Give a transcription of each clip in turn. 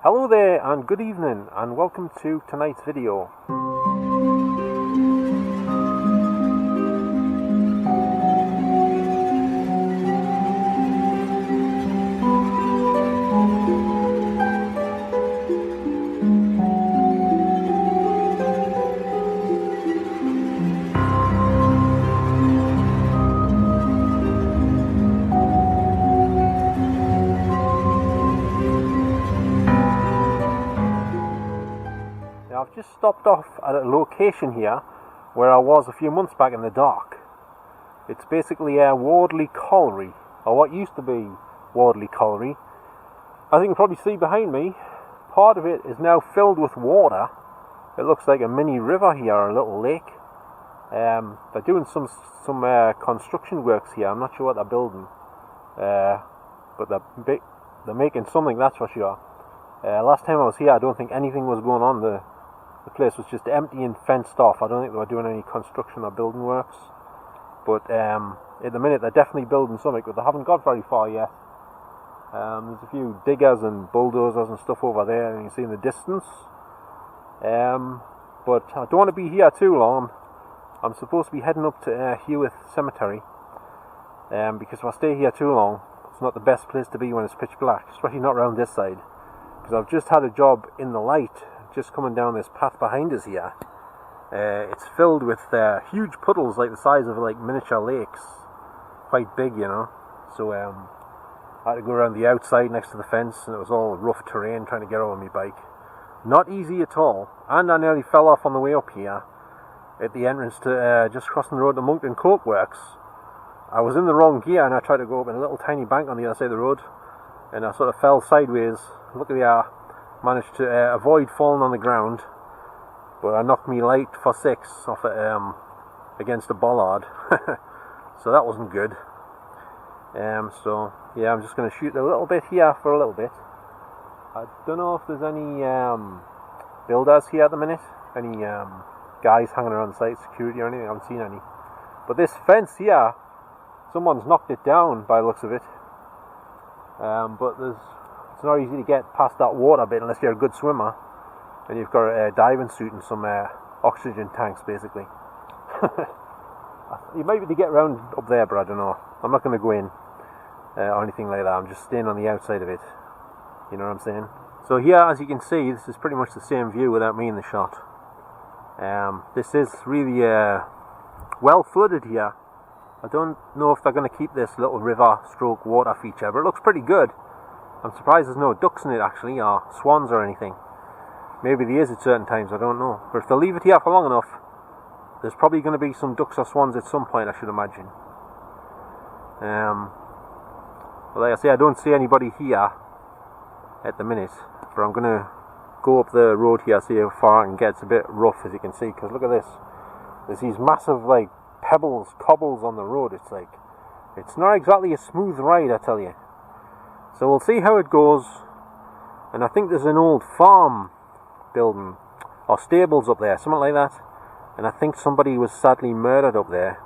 Hello there and good evening and welcome to tonight's video. I've just stopped off at a location here where I was a few months back in the dark. It's basically a Wardley Colliery, or what used to be Wardley Colliery. As you can probably see behind me, part of it is now filled with water. It looks like a mini river here, or a little lake. They're doing some construction works here. I'm not sure what they're building, but they're making something, that's for sure. Last time I was here, I don't think anything was going on. The place was just empty and fenced off. I don't think they were doing any construction or building works. But at the minute they're definitely building something, but they haven't got very far yet. There's a few diggers and bulldozers and stuff over there, and you can see in the distance. But I don't want to be here too long. I'm supposed to be heading up to Heworths Cemetery. Because if I stay here too long, it's not the best place to be when it's pitch black, especially not around this side. Because I've just had a job in the light, just coming down this path behind us here. It's filled with huge puddles, like the size of like miniature lakes, quite big, you know. So I had to go around the outside next to the fence, and it was all rough terrain trying to get over my bike. Not easy at all, and I nearly fell off on the way up here at the entrance to just crossing the road to Moncton Coke Works. I was in the wrong gear, and I tried to go up in a little tiny bank on the other side of the road, and I sort of fell sideways. Luckily I managed to avoid falling on the ground, but I knocked me light for 6 off against a bollard. So that wasn't good. So yeah, I'm just going to shoot a little bit here for a little bit. I don't know if there's any builders here at the minute, any guys hanging around the site, security or anything. I haven't seen any. But this fence here, someone's knocked it down by the looks of it. But it's not easy to get past that water bit unless you're a good swimmer, and you've got a diving suit and some oxygen tanks, basically. You might be able to get around up there, but I don't know. I'm not going to go in or anything like that. I'm just staying on the outside of it. You know what I'm saying? So here, as you can see, this is pretty much the same view without me in the shot. This is really well flooded here. I don't know if they're going to keep this little river stroke water feature, but it looks pretty good. I'm surprised there's no ducks in it actually, or swans or anything. Maybe there is at certain times, I don't know. But if they leave it here for long enough, there's probably going to be some ducks or swans at some point, I should imagine. Well, like I say, I don't see anybody here at the minute, but I'm going to go up the road here, see how far I can get. It's a bit rough, as you can see, because look at this. There's these massive like pebbles, cobbles on the road. It's not exactly a smooth ride, I tell you. So we'll see how it goes. And I think there's an old farm building or stables up there, something like that. And I think somebody was sadly murdered up there.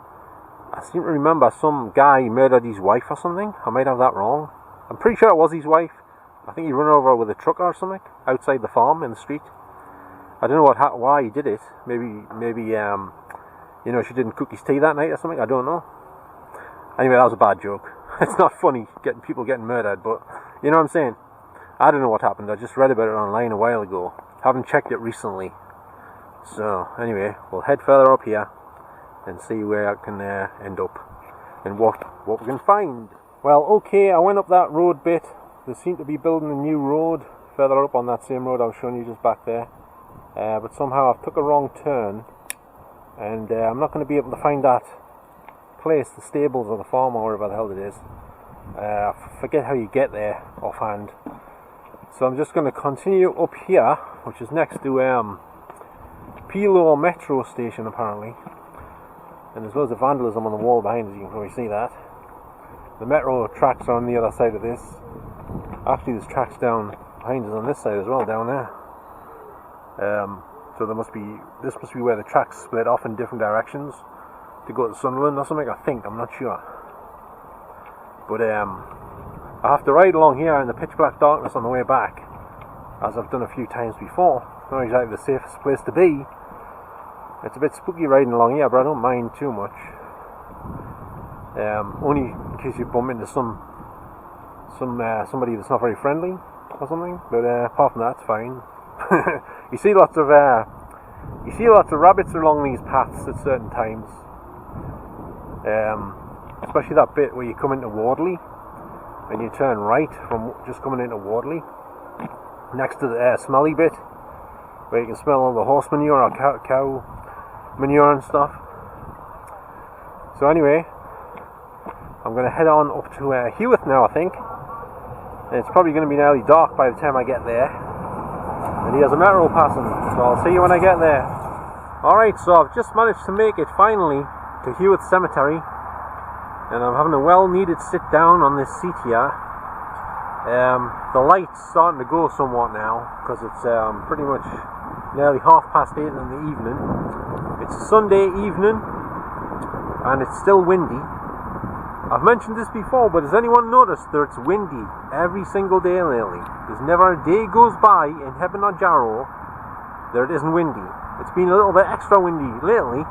I seem to remember some guy murdered his wife or something. I might have that wrong. I'm pretty sure it was his wife. I think he ran over with a truck or something outside the farm in the street. I don't know why he did it. Maybe you know, she didn't cook his tea that night or something. I don't know. Anyway, that was a bad joke. It's not funny people getting murdered, but you know what I'm saying. I don't know what happened. I just read about it online a while ago. Haven't checked it recently. So anyway, we'll head further up here and see where I can end up and what we can find. Well, okay, I went up that road bit. They seem to be building a new road further up on that same road I was showing you just back there. But somehow I've took a wrong turn, and I'm not going to be able to find that place, the stables or the farm or wherever the hell it is. I forget how you get there offhand. So I'm just going to continue up here, which is next to Pilo Metro Station apparently. And there's loads of vandalism on the wall behind us, you can probably see that. The metro tracks are on the other side of this. Actually there's tracks down behind us on this side as well, down there. So this must be where the tracks split off in different directions to go to Sunderland or something, I think, I'm not sure. But I have to ride along here in the pitch black darkness on the way back, as I've done a few times before. Not exactly the safest place to be. It's a bit spooky riding along here, but I don't mind too much. Only in case you bump into somebody that's not very friendly or something. But apart from that, it's fine. You see lots of rabbits along these paths at certain times. Especially that bit where you come into Wardley and you turn right from just coming into Wardley, next to the smelly bit where you can smell all the horse manure or cow manure and stuff. So anyway, I'm going to head on up to Heworth now, I think. And it's probably going to be nearly dark by the time I get there. And he has a metro passing, so I'll see you when I get there. Alright, so I've just managed to make it finally to Heworths Cemetery. And I'm having a well-needed sit down on this seat here. The light's starting to go somewhat now, because it's pretty much nearly 8:30 in the evening. It's a Sunday evening, and it's still windy. I've mentioned this before, but has anyone noticed that it's windy every single day lately? There's never a day goes by in Hebburn or Jarrow that it isn't windy. It's been a little bit extra windy lately,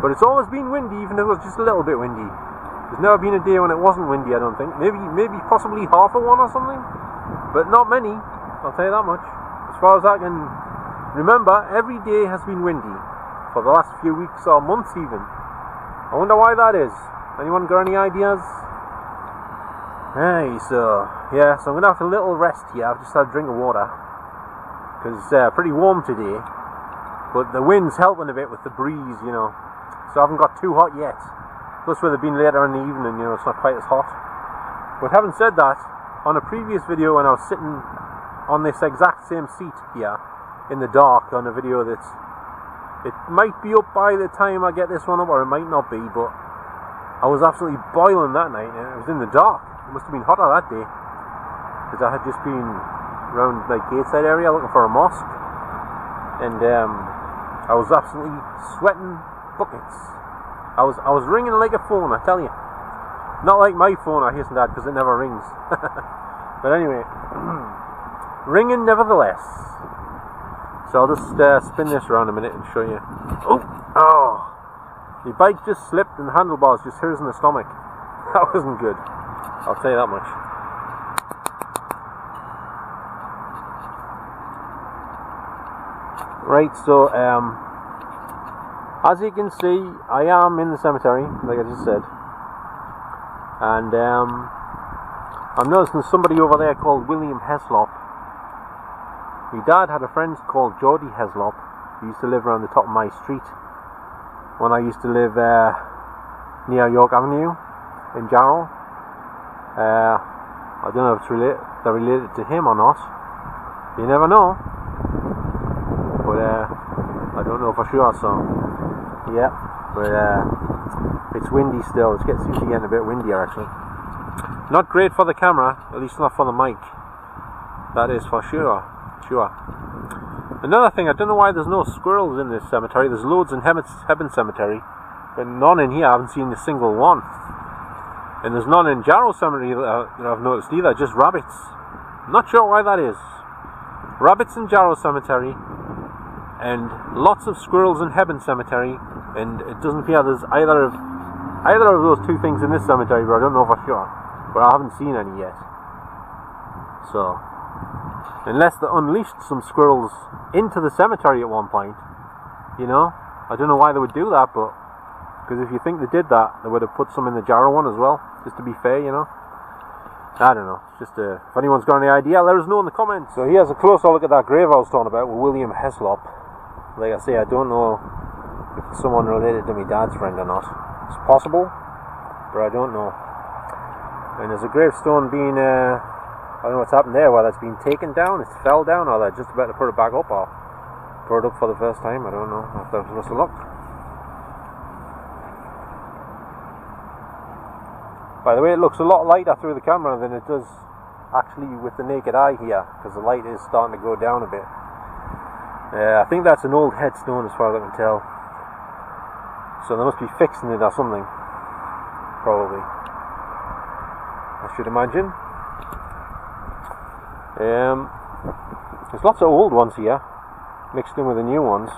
but it's always been windy, even if it was just a little bit windy. There's never been a day when it wasn't windy, I don't think. Maybe possibly half of one or something, but not many, I'll tell you that much. As far as I can remember, every day has been windy for the last few weeks or months even. I wonder why that is. Anyone got any ideas? Hey, so I'm going to have a little rest here. I've just had a drink of water because it's pretty warm today, but the wind's helping a bit with the breeze, you know, so I haven't got too hot yet. Plus with it being later in the evening, you know, it's not quite as hot. But having said that, on a previous video when I was sitting on this exact same seat here in the dark on a video it might be up by the time I get this one up, or it might not be, but I was absolutely boiling that night, and it was in the dark. It must have been hotter that day, because I had just been around like Gateside area looking for a mosque, and I was absolutely sweating buckets. I was ringing like a phone, I tell you. Not like my phone, I hasten to add, because it never rings. But anyway, ringing nevertheless. So I'll just spin this around a minute and show you. Oh! The bike just slipped and the handlebars just hit us in the stomach. That wasn't good, I'll tell you that much. Right, so as you can see, I am in the cemetery, like I just said, and I'm noticing somebody over there called William Heslop. My dad had a friend called Geordie Heslop, who used to live around the top of my street when I used to live near York Avenue in Jarrow. I don't know if they're related to him or not. You never know. But I don't know for sure, so yeah. But it's windy still. It seems to be getting a bit windier actually. Not great for the camera, at least not for the mic. That is for sure. Another thing, I don't know why there's no squirrels in this cemetery. There's loads in Hebburn Cemetery, but none in here. I haven't seen a single one. And there's none in Jarrow Cemetery that I've noticed either, just rabbits. Not sure why that is. Rabbits in Jarrow Cemetery, and lots of squirrels in Hebburn Cemetery, and it doesn't appear there's either of those two things in this cemetery, but I don't know for sure. But I haven't seen any yet. So, unless they unleashed some squirrels into the cemetery at one point, you know, I don't know why they would do that, but because if you think they did that, they would have put some in the Jarrow one as well, just to be fair, you know. I don't know, just if anyone's got any idea, let us know in the comments. So here's a closer look at that grave I was talking about with William Heslop. Like I say, I don't know if it's someone related to my dad's friend or not. It's possible, but I don't know. And there's a gravestone being I don't know what's happened there, whether it's been taken down, it fell down, or they're just about to put it back up, or put it up for the first time. I don't know. I'll have to have a look. By the way, it looks a lot lighter through the camera than it does actually with the naked eye here, because the light is starting to go down a bit. I think that's an old headstone as far as I can tell. So they must be fixing it or something. Probably. I should imagine. There's lots of old ones here, mixed in with the new ones.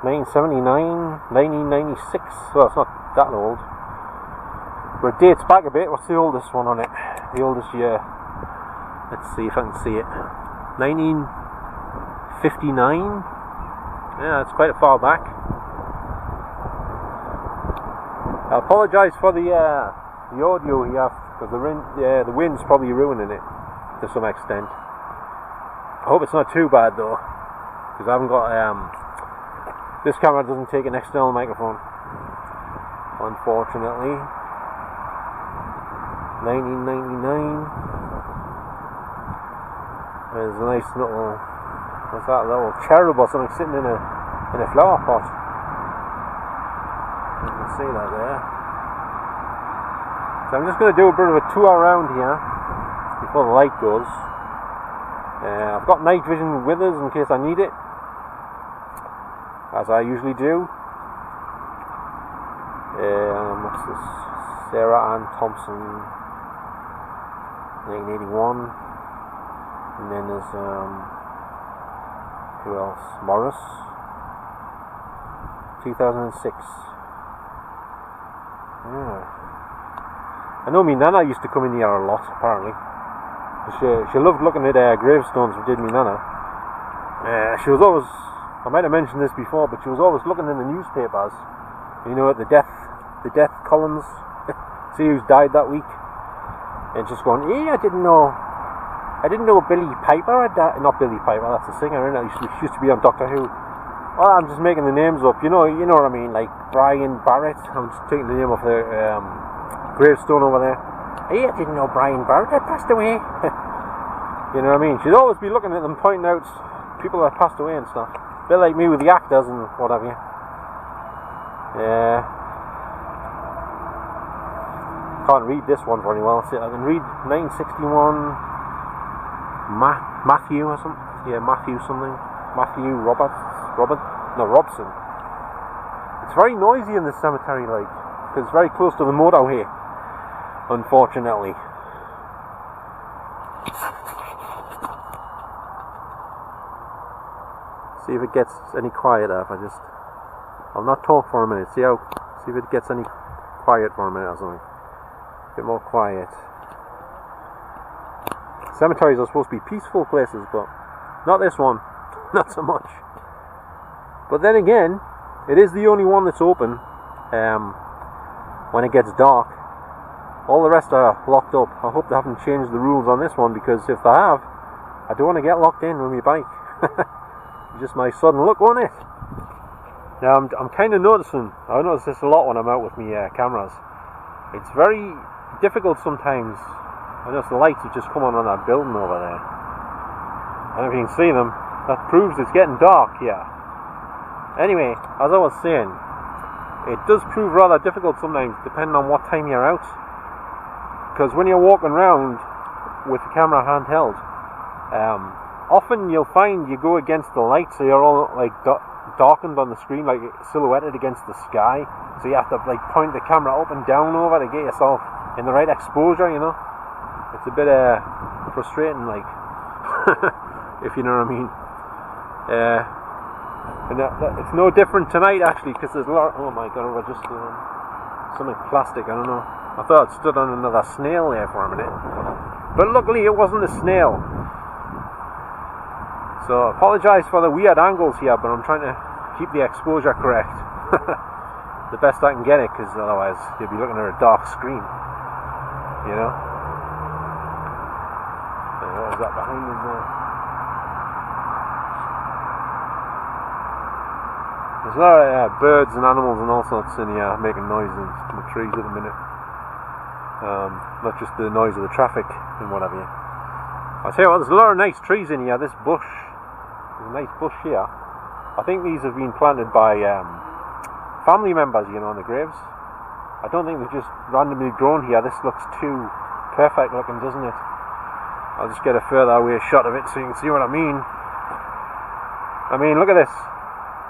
1979, 1996, well it's not that old. But it dates back a bit. What's the oldest one on it? The oldest year. Let's see if I can see it. 1959. Yeah, it's quite a far back. I apologise for the audio here, because the wind's probably ruining it to some extent. I hope it's not too bad though, because I haven't got this camera doesn't take an external microphone, unfortunately. 1999. There's a nice little, what's that, little cherub or something sitting in a flower pot. You can see that there. So I'm just going to do a bit of a tour around here before the light goes. I've got night vision with us in case I need it, as I usually do. What's this? Sarah Ann Thompson, 1981. And then there's who else? Morris, 2006. Yeah. I know me Nana used to come in here a lot, apparently. She loved looking at gravestones, did me Nana. She was always, I might have mentioned this before, but she was always looking in the newspapers, you know, at the death columns, see who's died that week, and just going, I didn't know Billy Piper had died. Not Billy Piper, that's a singer, isn't it? She used to be on Doctor Who. Oh, I'm just making the names up, you know what I mean, like Brian Barrett. I'm just taking the name of the gravestone over there. I didn't know Brian Barrett had passed away. You know what I mean? She'd always be looking at them, pointing out people that passed away and stuff. A bit like me with the actors and what have you. Yeah. Can't read this one very well. See, I can read 1961. Matthew or something. Yeah, Matthew something. Matthew Robson. It's very noisy in this cemetery, like, because it's very close to the motorway, unfortunately. See if it gets any quieter if I'll not talk for a minute, see if it gets any quiet for a minute or something. A bit more quiet. Cemeteries are supposed to be peaceful places, but not this one, not so much. But then again, it is the only one that's open when it gets dark. All the rest are locked up. I hope they haven't changed the rules on this one, because if they have, I don't want to get locked in with my bike. Just my sudden look, won't it? Now I'm kind of noticing, I notice this a lot when I'm out with my cameras. It's very difficult sometimes. I notice the lights have just come on that building over there. And if you can see them, that proves it's getting dark here. Anyway, as I was saying, it does prove rather difficult sometimes, depending on what time you're out. Because when you're walking around with the camera handheld, often you'll find you go against the light, so you're all like darkened on the screen, like silhouetted against the sky. So you have to like point the camera up and down over to get yourself in the right exposure, you know. It's a bit frustrating, like, if you know what I mean. And it's no different tonight, actually, because there's a lot. Oh my god, I just something plastic. I don't know. I thought I'd stood on another snail there for a minute, but luckily it wasn't a snail. So I apologise for the weird angles here, but I'm trying to keep the exposure correct the best I can get it, because otherwise you'll be looking at a dark screen, you know. What was that behind us there? There's a lot of birds and animals and all sorts in here making noises in the trees at the minute. Not just the noise of the traffic and what have you. I'll tell you what, there's a lot of nice trees in here. This bush, there's a nice bush here. I think these have been planted by family members, you know, on the graves. I don't think they've just randomly grown here. This looks too perfect looking, doesn't it? I'll just get a further away shot of it so you can see what I mean. I mean, look at this.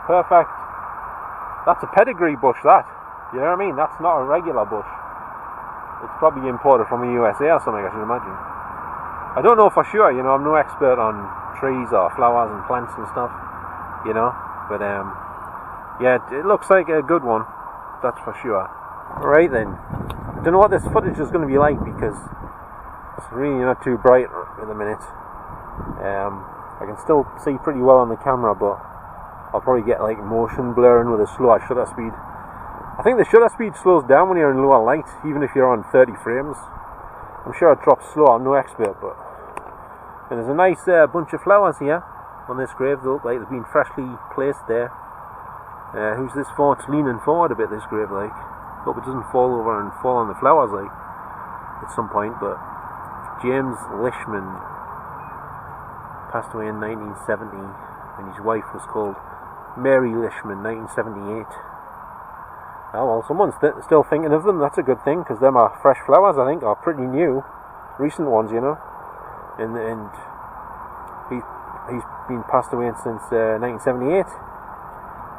Perfect. That's a pedigree bush, that. You know what I mean? That's not a regular bush. It's probably imported from the USA or something, I should imagine. I don't know for sure, you know, I'm no expert on trees or flowers and plants and stuff, you know. But yeah, it looks like a good one, that's for sure. Right then, I don't know what this footage is going to be like because it's really not too bright at the minute. I can still see pretty well on the camera, but I'll probably get like motion blurring with a slower shutter speed. I think the shutter speed slows down when you're in lower light, even if you're on 30 frames. I'm sure it drops slow, I'm no expert, but... And there's a nice bunch of flowers here on this grave. They look like they've been freshly placed there. Who's this for? It's leaning forward a bit, this grave, like. Hope it doesn't fall over and fall on the flowers, like, at some point, but... James Lishman passed away in 1970, and his wife was called Mary Lishman, 1978. Oh well, someone's still thinking of them. That's a good thing, because them are fresh flowers, I think, or pretty new, recent ones, you know. And he's been passed away since 1978,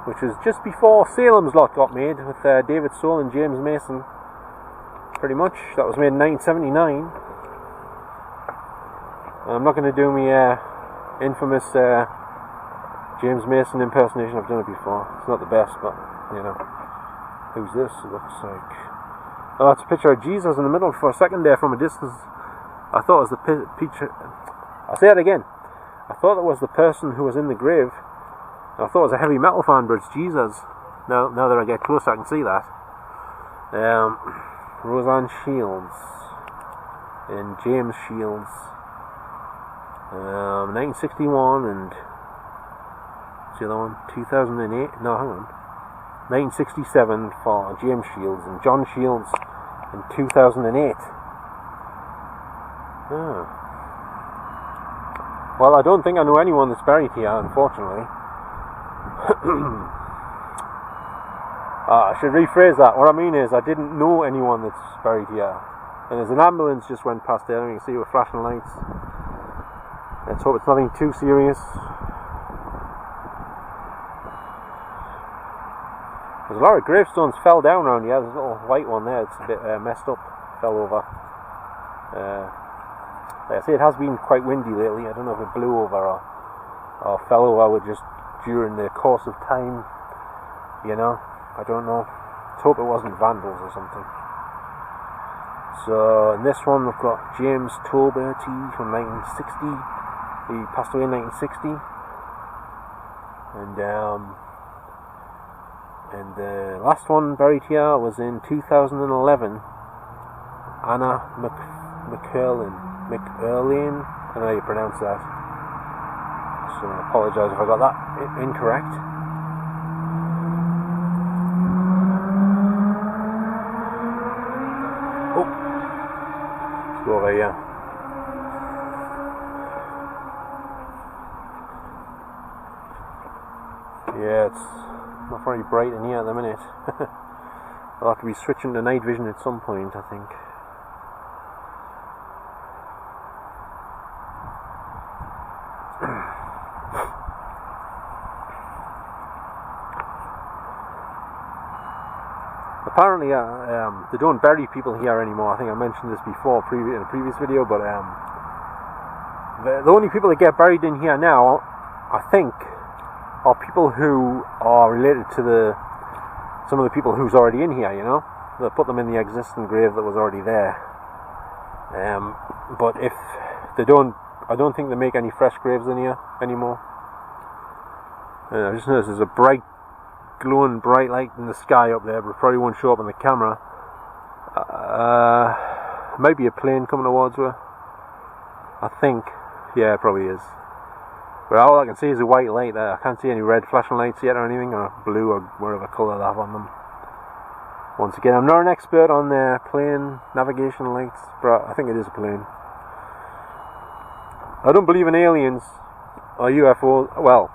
which was just before Salem's Lot got made with David Soul and James Mason. Pretty much, that was made in 1979. I'm not going to do my infamous James Mason impersonation. I've done it before. It's not the best, but you know. Who's this? It looks like... Oh, that's a picture of Jesus in the middle for a second there from a distance. I thought it was the picture... I'll say it again. I thought it was the person who was in the grave. I thought it was a heavy metal fan, but it's Jesus. Now that I get closer, I can see that. Roseanne Shields. And James Shields. 1961 and... What's the other one? 2008? No, hang on. 1967 for James Shields and John Shields in 2008. Oh. Well, I don't think I know anyone that's buried here, unfortunately. I should rephrase that. What I mean is, I didn't know anyone that's buried here. And there's an ambulance just went past there, and you can see with flashing lights. Let's hope it's nothing too serious. There's a lot of gravestones fell down around here. There's a little white one there, it's a bit messed up, fell over. Like I say, it has been quite windy lately. I don't know if it blew over or fell over just during the course of time, you know. I don't know. Let's hope it wasn't vandals or something. So, in this one we've got James Toberty from 1960. He passed away in 1960. And the last one buried here was in 2011. Anna McErlin. I don't know how you pronounce that. So I apologise if I got that incorrect. Oh, let's go over here. Yeah, it's not very bright in here at the minute. I'll have to be switching to night vision at some point, I think. Apparently, they don't bury people here anymore. I think I mentioned this before in a previous video, but the only people that get buried in here now, I think, are people who are related to some of the people who's already in here, you know. They put them in the existing grave that was already there. But if they don't, I don't think they make any fresh graves in here anymore. I just noticed there's a glowing bright light in the sky up there, but it probably won't show up on the camera. Might be a plane coming towards her, I think. Yeah, it probably is. But all I can see is a white light there. I can't see any red flashing lights yet or anything, or blue or whatever colour they have on them. Once again, I'm not an expert on plane navigation lights, but I think it is a plane. I don't believe in aliens or UFOs. Well,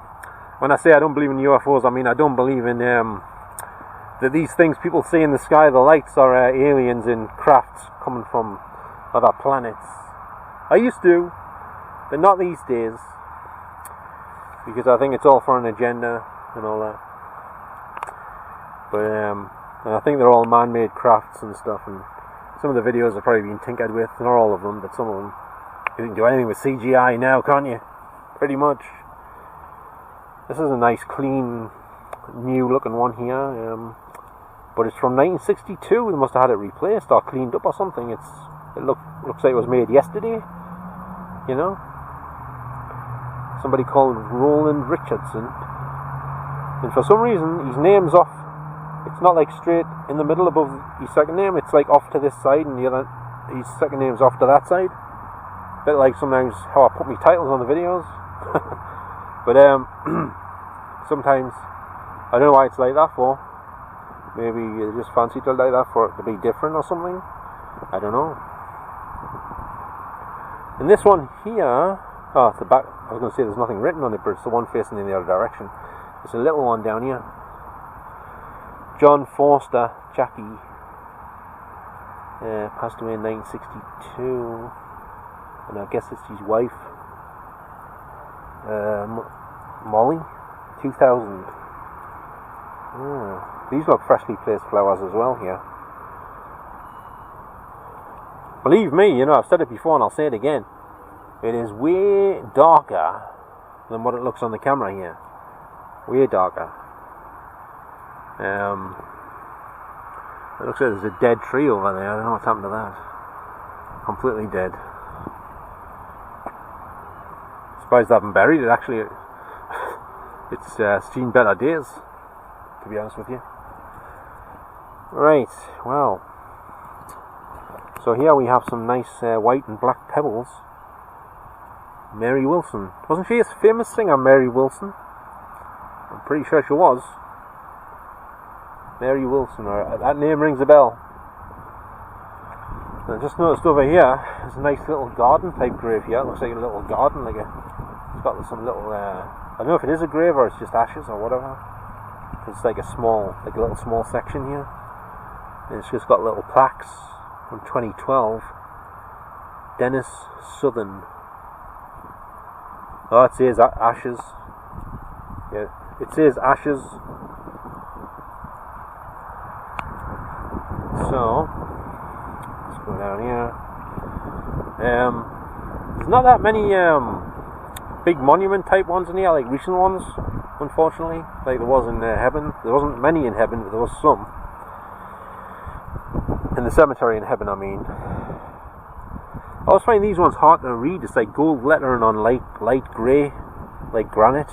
when I say I don't believe in UFOs, I mean I don't believe in that these things people see in the sky, the lights, are aliens in crafts coming from other planets. I used to, but not these days, because I think it's all for an agenda and all that. But and I think they're all man-made crafts and stuff, and some of the videos have probably been tinkered with. Not all of them, but some of them. You can do anything with CGI now, can't you? pretty much. This is a nice, clean, new looking one here, but it's from 1962. They must have had it replaced or cleaned up or something. It looks like it was made yesterday, you know. Somebody called Roland Richardson, and for some reason his name's off. It's not like straight in the middle above his second name. It's like off to this side, and his second name's off to that side. Bit like sometimes how I put my titles on the videos. But sometimes I don't know why it's like that for. Maybe you just fancy it like that for it to be different or something. I don't know. And this one here, oh, it's the back. I was going to say there's nothing written on it, but it's the one facing in the other direction. It's a little one down here. John Forster, Jackie, passed away in 1962, and I guess it's his wife, Molly, 2000. These look freshly placed flowers as well here. Believe me, you know, I've said it before and I'll say it again. It is way darker than what it looks on the camera here. Way darker. It looks like there's a dead tree over there. I don't know what's happened to that. Completely dead. Surprised I haven't buried it. Actually, it's seen better days, to be honest with you. Right, well, so here we have some nice white and black pebbles. Mary Wilson. Wasn't she a famous singer, Mary Wilson? I'm pretty sure she was. Mary Wilson, or that name rings a bell. And I just noticed over here, there's a nice little garden type grave here. It looks like a little garden, it's got some little, I don't know if it is a grave or it's just ashes or whatever. It's like a little small section here. And it's just got little plaques from 2012. Dennis Southern. Oh, it says ashes. Yeah, it says ashes. So, let's go down here. There's not that many big monument type ones in here, like recent ones, unfortunately. Like there was in Heaven. There wasn't many in Heaven, but there was some. In the cemetery in Heaven, I mean. I always find these ones hard to read. It's like gold lettering on light grey, like granite,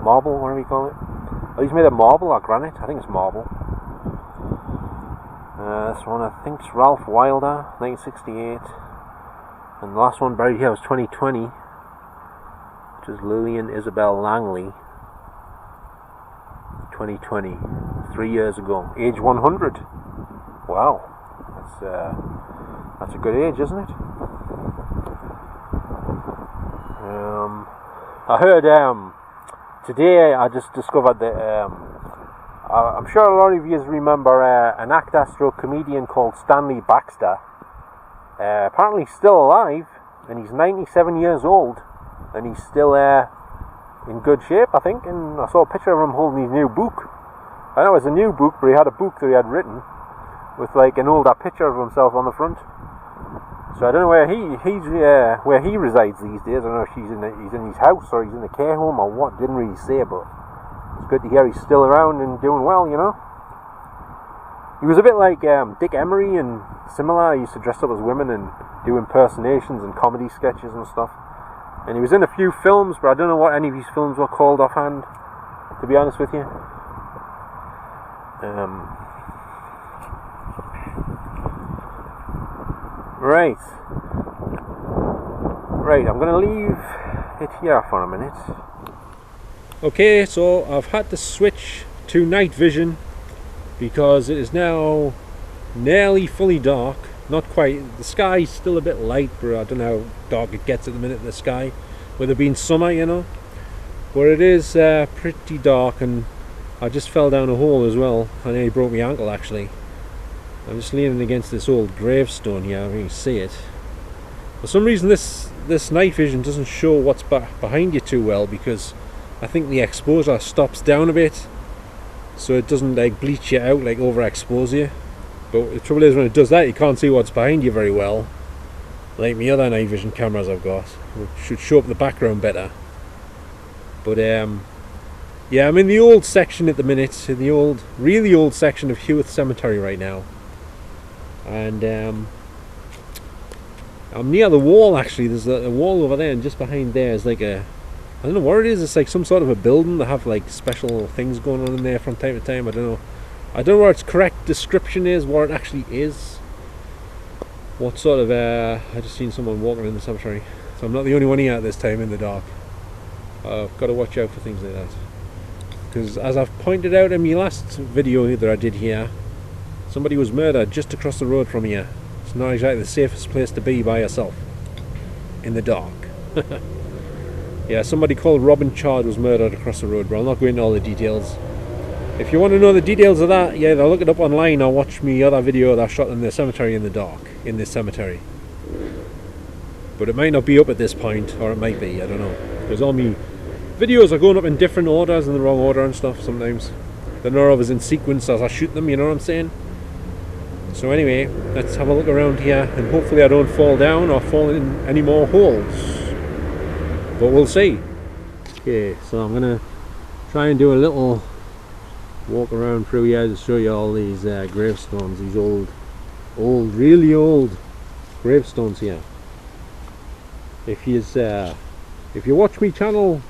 marble, whatever you call it. Are these made of marble or granite? I think it's marble. This one I think is Ralph Wilder, 1968. And the last one buried here was 2020, which is Lillian Isabel Langley. 2020, 3 years ago, age 100. Wow, that's a good age, isn't it? I heard today I just discovered that I'm sure a lot of you remember an actor stroke comedian called Stanley Baxter. Apparently still alive, and he's 97 years old, and he's still in good shape, I think. And I saw a picture of him holding his new book. I know it's a new book, but he had a book that he had written with like an older picture of himself on the front. So I don't know where he resides these days. I don't know if he's in his house or he's in a care home or what. Didn't really say, but it's good to hear he's still around and doing well, you know. He was a bit like Dick Emery and similar. He used to dress up as women and do impersonations and comedy sketches and stuff. And he was in a few films, but I don't know what any of his films were called offhand, to be honest with you. Right, I'm going to leave it here for a minute. Okay, so I've had to switch to night vision because it is now nearly fully dark. Not quite, the sky's still a bit light, but I don't know how dark it gets at the minute in the sky, with it being summer, you know. But it is pretty dark, and I just fell down a hole as well. I nearly broke my ankle actually. I'm just leaning against this old gravestone here. I don't really see it. For some reason this night vision doesn't show what's behind you too well, because I think the exposure stops down a bit, so it doesn't like bleach you out, like overexpose you. But the trouble is, when it does that, you can't see what's behind you very well, like my other night vision cameras I've got, which should show up the background better. But yeah, I'm in the old section at the minute, in the old, really old section of Heworths Cemetery right now. And I'm near the wall actually. There's a wall over there, and just behind there is like a, I don't know what it is. It's like some sort of a building. They have like special things going on in there from time to time. I don't know what its correct description is, what it actually is. What sort of I just seen someone walking in the cemetery, so I'm not the only one here at this time in the dark. I've got to watch out for things like that, because as I've pointed out in my last video that I did here, somebody was murdered just across the road from here. It's not exactly the safest place to be by yourself in the dark. Yeah, somebody called Robin Chard was murdered across the road, but I'll not go into all the details. If you want to know the details of that, yeah, either look it up online or watch me other video that I shot in the cemetery in the dark, in this cemetery. But it might not be up at this point, or it might be, I don't know. Because all my videos are going up in different orders, in the wrong order and stuff sometimes. They're not always in sequence as I shoot them, you know what I'm saying? So anyway, let's have a look around here, and hopefully I don't fall down or fall in any more holes. But we'll see. Okay, so I'm gonna try and do a little walk around through here to show you all these gravestones, these old, really old gravestones here. If you watch me channel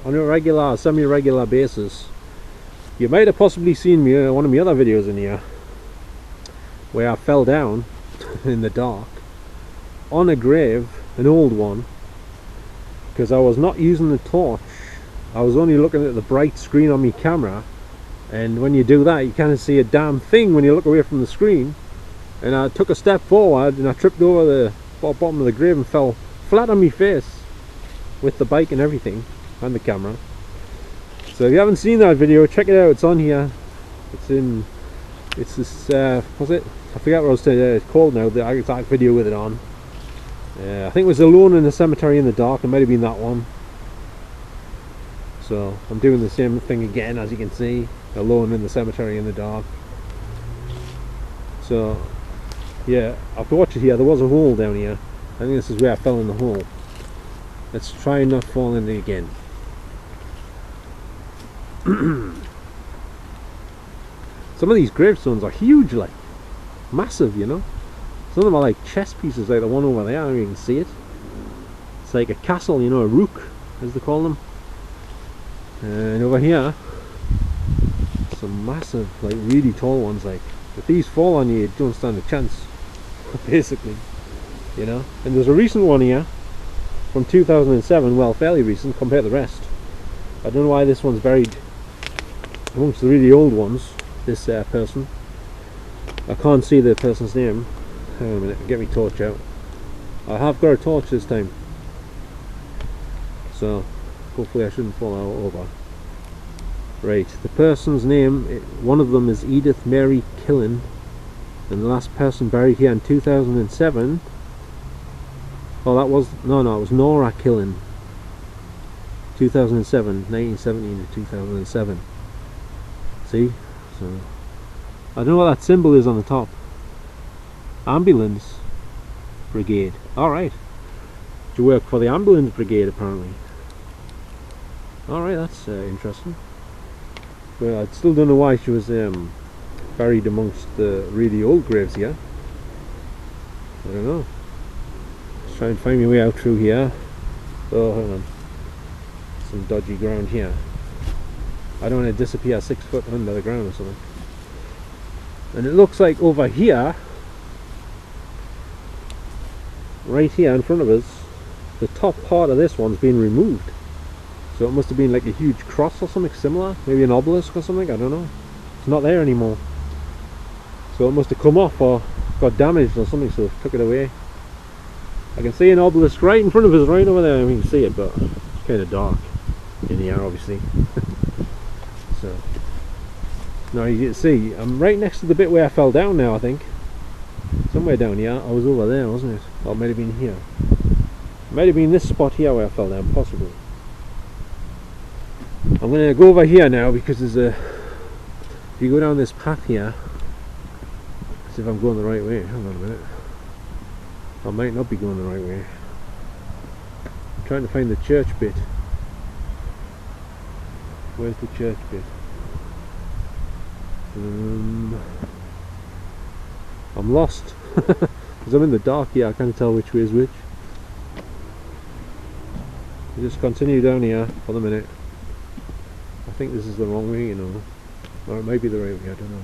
on a regular, semi-regular basis, you might have possibly seen me one of my other videos in here where I fell down in the dark on a grave, an old one, because I was not using the torch. I was only looking at the bright screen on my camera, and when you do that you can't see a damn thing when you look away from the screen. And I took a step forward and I tripped over the bottom of the grave and fell flat on my face with the bike and everything and the camera. So if you haven't seen that video, check it out. It's on here. It's this what's it, I forget what it's called now, the exact video with it on. I think it was Alone in the Cemetery in the Dark. It might have been that one. So I'm doing the same thing again, as you can see, Alone in the Cemetery in the Dark. So yeah, I've watched it here. There was a hole down here. I think this is where I fell in the hole. Let's try and not fall in it again. Some of these gravestones are huge, like massive, you know. Some of them are like chess pieces, like the one over there. I don't even see it. It's like a castle, you know, a rook, as they call them. And over here, some massive, like really tall ones. Like if these fall on you, you don't stand a chance, basically, you know. And there's a recent one here from 2007, well, fairly recent compared to the rest. I don't know why this one's buried amongst the really old ones. This person, I can't see the person's name. Hang on a minute, get me torch out. I have got a torch this time, so hopefully I shouldn't fall out over. Right, the person's name, one of them is Edith Mary Killen, and the last person buried here in 2007, oh that was, no it was Nora Killen, 2007, 1917 to 2007. See? So I don't know what that symbol is on the top. Ambulance Brigade. Alright. She worked for the Ambulance Brigade apparently. Alright, that's interesting. Well, I still don't know why she was buried amongst the really old graves here. I don't know. Let's try and find my way out through here. Oh, hang on. Some dodgy ground here. I don't want to disappear 6 foot under the ground or something. And it looks like over here, right here in front of us, the top part of this one's been removed. So it must have been like a huge cross or something similar, maybe an obelisk or something, I don't know. It's not there anymore. So it must have come off or got damaged or something, so it took it away. I can see an obelisk right in front of us, right over there. We can see it, but it's kind of dark in the air, obviously. So now you can see I'm right next to the bit where I fell down now, I think. Somewhere down here. I was over there, wasn't it? Or it might have been here. It might have been this spot here where I fell down, possibly. I'm going to go over here now because there's a, if you go down this path here, see if I'm going the right way. Hang on a minute. I might not be going the right way. I'm trying to find the church bit. Where's the church bit? I'm lost because I'm in the dark here. I can't tell which way is which. We just continue down here for the minute. I think this is the wrong way, you know, or it might be the right way, I don't know.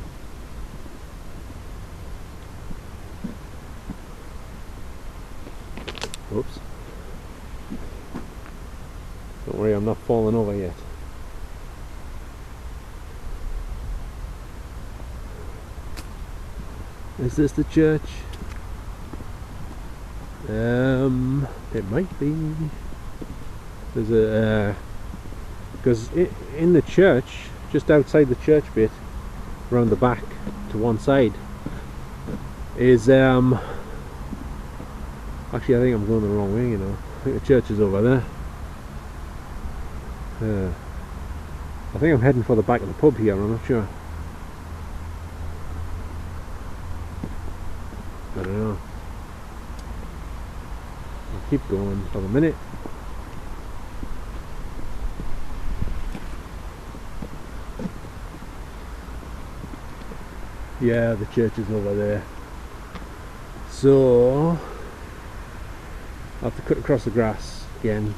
Oops. Don't worry, I'm not falling over yet. Is this the church? It might be. There's a because in the church, just outside the church bit, around the back to one side, is actually I think I'm going the wrong way. You know, I think the church is over there. I think I'm heading for the back of the pub here. I'm not sure. I don't know. I'll keep going for a minute. Yeah, the church is over there. So I'll have to cut across the grass again.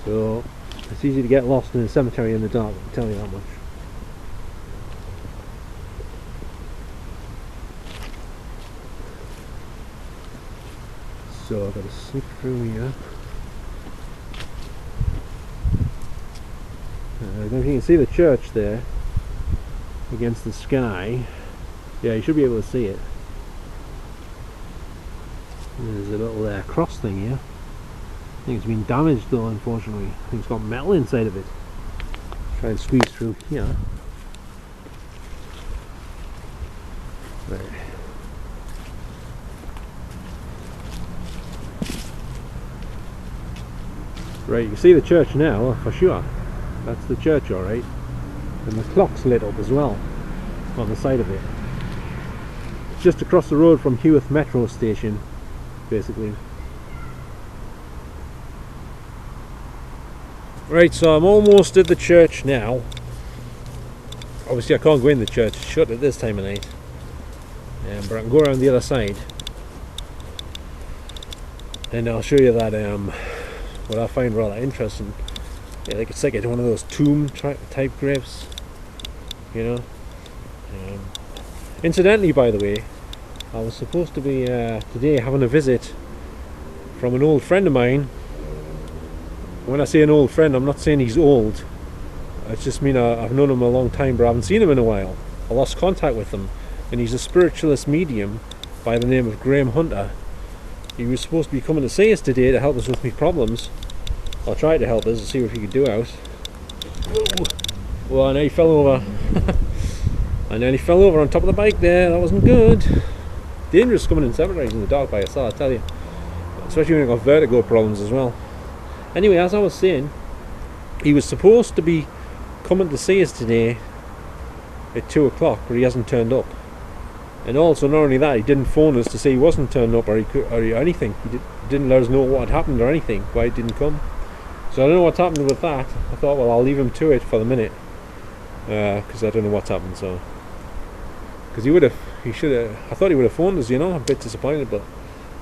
So it's easy to get lost in a cemetery in the dark, I can tell you that much. So I've got to sneak through here. I don't know if you can see the church there against the sky. Yeah, you should be able to see it. There's a little cross thing here. I think it's been damaged though, unfortunately. I think it's got metal inside of it. Try and squeeze through here. Right. Right, you can see the church now, for sure. That's the church, alright. And the clock's lit up as well, on the side of it. It's just across the road from Heworth metro station, basically. Right, so I'm almost at the church now. Obviously I can't go in the church, it's shut at this time of night. But I can go around the other side. And I'll show you that what I find rather interesting. Yeah, like it's like one of those tomb type graves, you know. Incidentally, by the way, I was supposed to be today having a visit from an old friend of mine. When I say an old friend, I'm not saying he's old. I just mean I've known him a long time, but I haven't seen him in a while. I lost contact with him, and he's a spiritualist medium by the name of Graham Hunter. He was supposed to be coming to see us today to help us with my problems. I'll try to help us and see what he could do out. Well, I nearly fell over. I nearly fell over on top of the bike there. That wasn't good. Dangerous coming in cemeteries in the dark by yourself, I tell you. Especially when you've got vertigo problems as well. Anyway, as I was saying, he was supposed to be coming to see us today at 2 o'clock, but he hasn't turned up. And also, not only that, he didn't phone us to say he wasn't turned up or anything. He didn't let us know what had happened or anything, why he didn't come. So I don't know what's happened with that. I thought, well, I'll leave him to it for the minute, because I don't know what's happened. So, because he should have. I thought he would have phoned us. You know, I'm a bit disappointed, but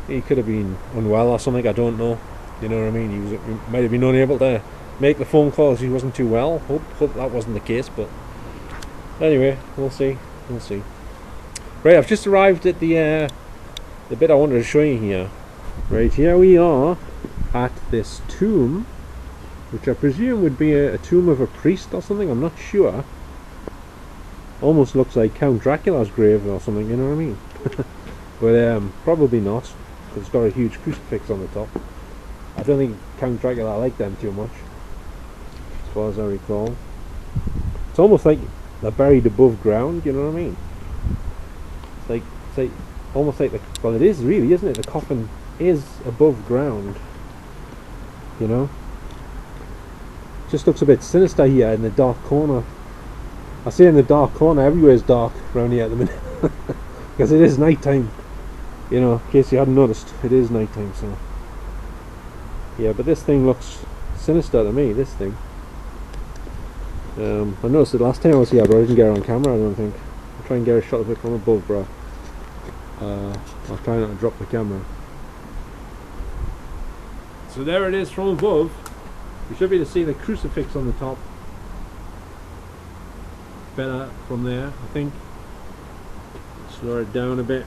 he could have been unwell or something. I don't know. You know what I mean? He might have been unable to make the phone calls. He wasn't too well. Hope that wasn't the case. But anyway, we'll see. We'll see. Right, I've just arrived at the bit I wanted to show you here. Right, here we are at this tomb, which I presume would be a tomb of a priest or something. I'm not sure. Almost looks like Count Dracula's grave or something. You know what I mean? But probably not, because it's got a huge crucifix on the top. I don't think Count Dracula liked them too much, as far as I recall. It's almost like they're buried above ground, you know what I mean? It's like almost like well, it is really, isn't it? The coffin is above ground, you know? Just looks a bit sinister here in the dark corner. I say in the dark corner, everywhere's dark around here at the minute. because it is night time. You know, in case you hadn't noticed, it is night time. So yeah, but this thing looks sinister to me. This thing. I noticed it last time I was here, but I didn't get it on camera. I don't think. I'll try and get a shot of it from above, bro. I'll try not to drop the camera. So there it is from above. You should be able to see the crucifix on the top better from there, I think. Slow it down a bit.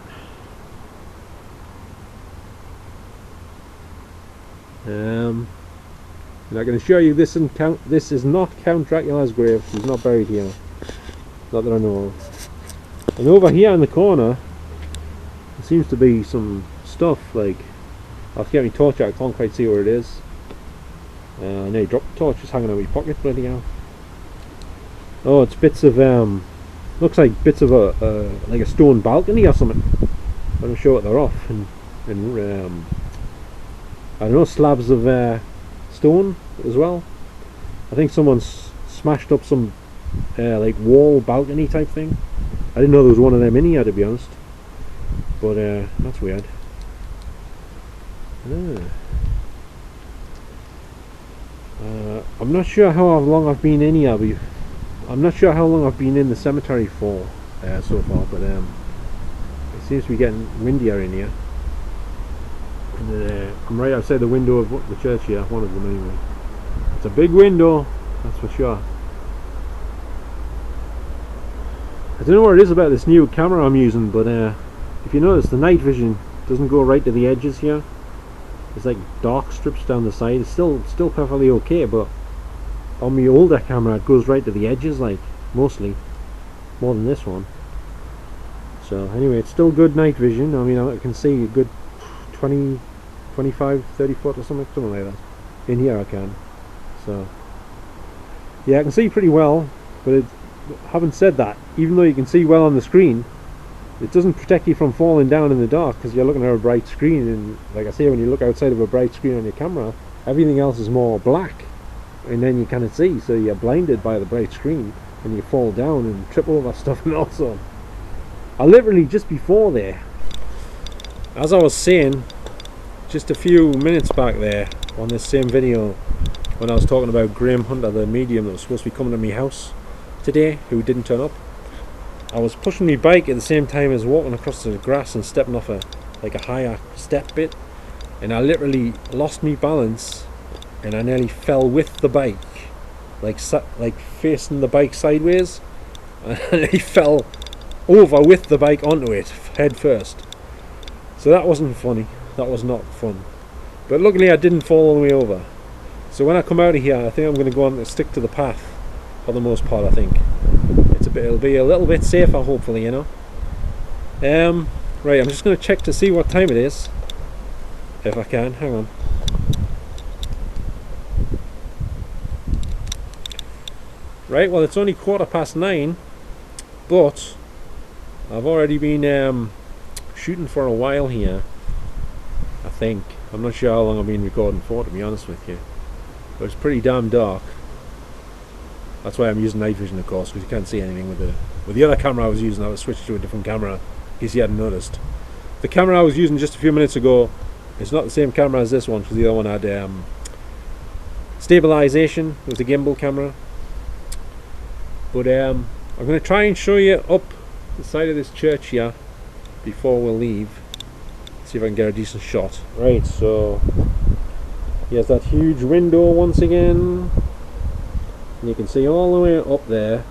And I can assure you this is not Count Dracula's grave. He's not buried here. Not that I know of. And over here in the corner there seems to be some stuff, like, I'll get my torch out, I can't quite see where it is. I know you dropped the torch, it's hanging out of my pocket, bloody hell. Oh, it's bits of, looks like bits of like a stone balcony or something. I'm not sure what they're off. And I don't know, slabs of stone as well. I think someone's smashed up some like wall balcony type thing. I didn't know there was one of them in here, to be honest. But that's weird. I'm not sure how long I've been in here. I'm not sure how long I've been in the cemetery for so far, but it seems to be getting windier in here. And, I'm right outside the window of the church here, one of them anyway. It's a big window, that's for sure. I don't know what it is about this new camera I'm using, but if you notice, the night vision doesn't go right to the edges here. There's like dark strips down the side. It's still perfectly okay, but on my older camera it goes right to the edges, like, mostly more than this one. So anyway, it's still good night vision. I mean, I can see a good 20, 25, 30 foot or something like that. In here I can. So yeah, I can see pretty well, but having said that, even though you can see well on the screen, it doesn't protect you from falling down in the dark, because you're looking at a bright screen, and like I say, when you look outside of a bright screen on your camera, everything else is more black, and then you cannot see, so you're blinded by the bright screen, and you fall down and trip over stuff. And also, I literally, just before there, as I was saying just a few minutes back there on this same video, when I was talking about Graham Hunter, the medium that was supposed to be coming to my house today, who didn't turn up, I was pushing my bike at the same time as walking across the grass and stepping off a higher step bit, and I literally lost my balance and I nearly fell with the bike, like facing the bike sideways, and I nearly fell over with the bike onto it head first. So that wasn't funny. That was not fun. But luckily I didn't fall all the way over. So when I come out of here, I think I'm going to go on and stick to the path for the most part. I think it'll be a little bit safer, hopefully, you know. Right, I'm just going to check to see what time it is, if I can. Hang on. Right, well, it's only 9:15, but I've already been shooting for a while here, I think. I'm not sure how long I've been recording for, to be honest with you, but it's pretty damn dark. That's why I'm using night vision, of course, because you can't see anything with the other camera I was using. I was switched to a different camera, in case you hadn't noticed. The camera I was using just a few minutes ago is not the same camera as this one, because the other one had stabilization. It was a gimbal camera. But I'm going to try and show you up the side of this church here before we leave. See if I can get a decent shot. Right, so here's that huge window once again. And you can see all the way up there.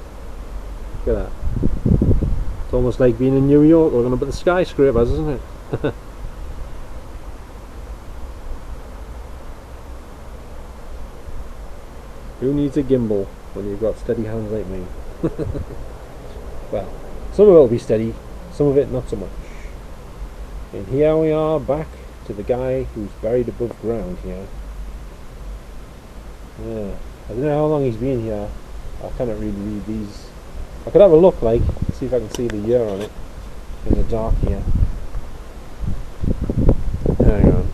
Look at that. It's almost like being in New York looking up at the skyscrapers, isn't it? Who needs a gimbal when you've got steady hands like me? Well, some of it will be steady, some of it not so much. And here we are back to the guy who's buried above ground here. Yeah, I don't know how long he's been here. I cannot really read these. I could have a look, like, see if I can see the year on it in the dark here. Hang on.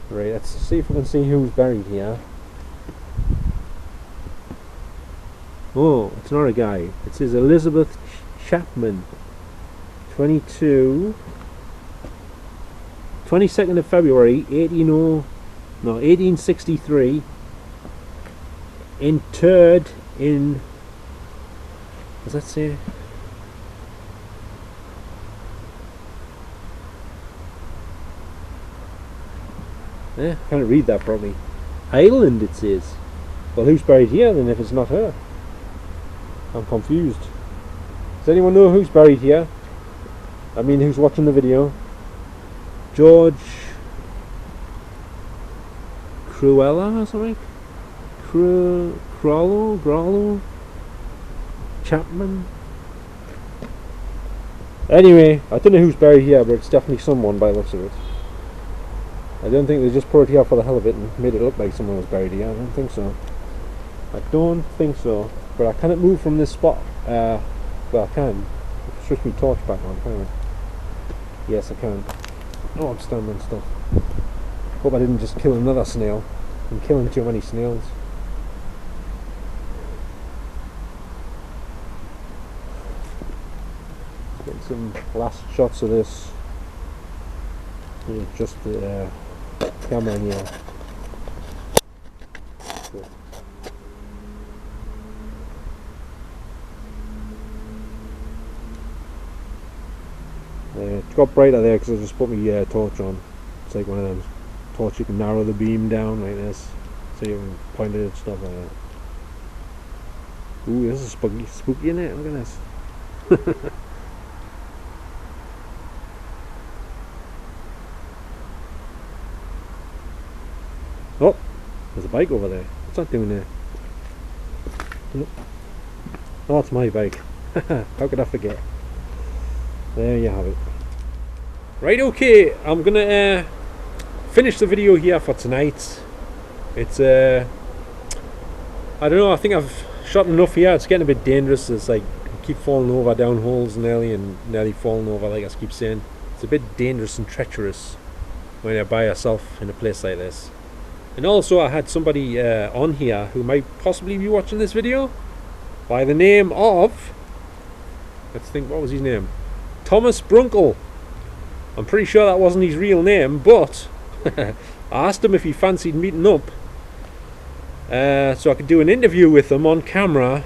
Right, let's see if we can see who's buried here. Oh, it's not a guy. It says Elizabeth Chapman, 22nd of February, 1863, interred in, what does that say? I can't read that properly. Ireland, it says. Well, who's buried here then if it's not her? I'm confused. Does anyone know who's buried here? I mean, who's watching the video? George Cruella or something? Grollo? Chapman? Anyway, I don't know who's buried here, but it's definitely someone by the looks of it. I don't think they just put it here for the hell of it and made it look like someone was buried here. I don't think so. I don't think so. But I cannot move from this spot. Well, I can. Switch my torch back on, can't I? Yes, I can. Oh, I'm standing still. Hope I didn't just kill another snail. I'm killing too many snails. Getting some last shots of this. Just the camera in here. It got brighter there because I just put my torch on. It's like one of them torch you can narrow the beam down like this, so you can point it at stuff like that. Ooh, this is spooky, isn't it? Look at this. Oh, there's a bike over there. What's that doing there? Oh, it's my bike. How could I forget? There you have it. Right, okay, I'm gonna finish the video here for tonight. It's I don't know, I think I've shot enough here. It's getting a bit dangerous. It's like I keep falling over down holes nearly and nearly falling over, like I keep saying. It's a bit dangerous and treacherous when you're by yourself in a place like this. And also I had somebody on here who might possibly be watching this video by the name of, let's think, what was his name? Thomas Brunkle. I'm pretty sure that wasn't his real name, but I asked him if he fancied meeting up so I could do an interview with him on camera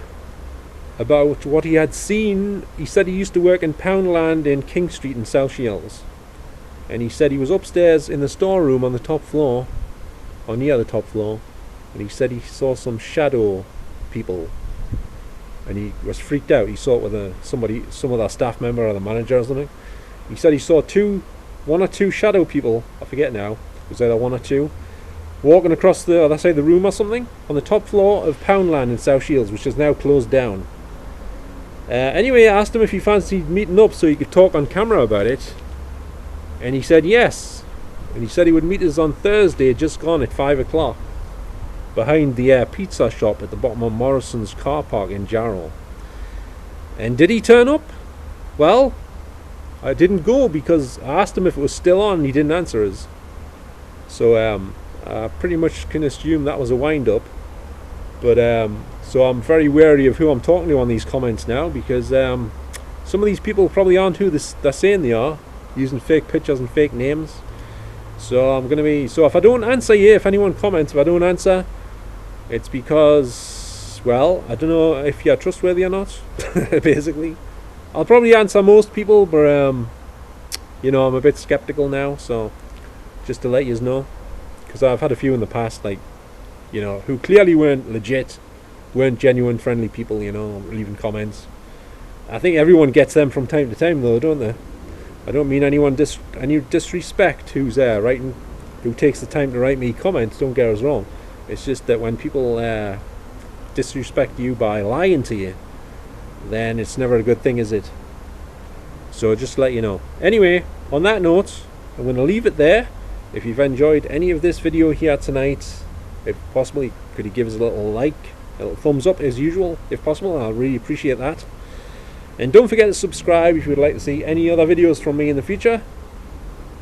about what he had seen. He said he used to work in Poundland in King Street in South Shields, and he said he was upstairs in the storeroom on the top floor, or near the top floor, and he said he saw some shadow people, and he was freaked out. He saw it with some other staff member or the manager or something. He said he saw one or two shadow people, I forget now, it was either one or two, walking across the other side of the room or something, on the top floor of Poundland in South Shields, which is now closed down. Anyway, I asked him if he fancied meeting up so he could talk on camera about it, and he said yes. And he said he would meet us on Thursday, just gone, at 5 o'clock, behind the pizza shop at the bottom of Morrison's car park in Jarrow. And did he turn up? Well, I didn't go because I asked him if it was still on and he didn't answer us. So I pretty much can assume that was a wind up. But so I'm very wary of who I'm talking to on these comments now, because some of these people probably aren't who they're saying they are, using fake pictures and fake names. So I'm going to be, so if I don't answer you, if anyone comments, if I don't answer, it's because, well, I don't know if you're trustworthy or not, basically. I'll probably answer most people, but you know, I'm a bit skeptical now, so just to let you know, because I've had a few in the past, like, you know, who clearly weren't legit, weren't genuine friendly people, you know, leaving comments. I think everyone gets them from time to time though, don't they? I don't mean any disrespect who's writing, who takes the time to write me comments, don't get us wrong. It's just that when people disrespect you by lying to you, then it's never a good thing, is it? So just to let you know. Anyway, on that note, I'm going to leave it there. If you've enjoyed any of this video here tonight, if possibly, could you give us a little like, a little thumbs up as usual, if possible? I'll really appreciate that. And don't forget to subscribe if you would like to see any other videos from me in the future.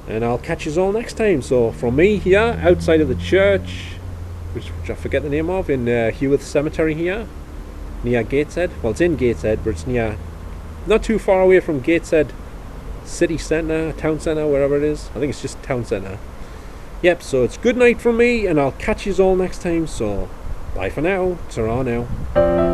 And I'll catch you all next time. So from me here, outside of the church, which I forget the name of, in Heworths Cemetery here, near Gateshead. Well, it's in Gateshead, but it's near, not too far away from Gateshead city centre, town centre, wherever it is. I think it's just town centre. Yep, so it's good night from me, and I'll catch you all next time, so bye for now. Ta-ra now.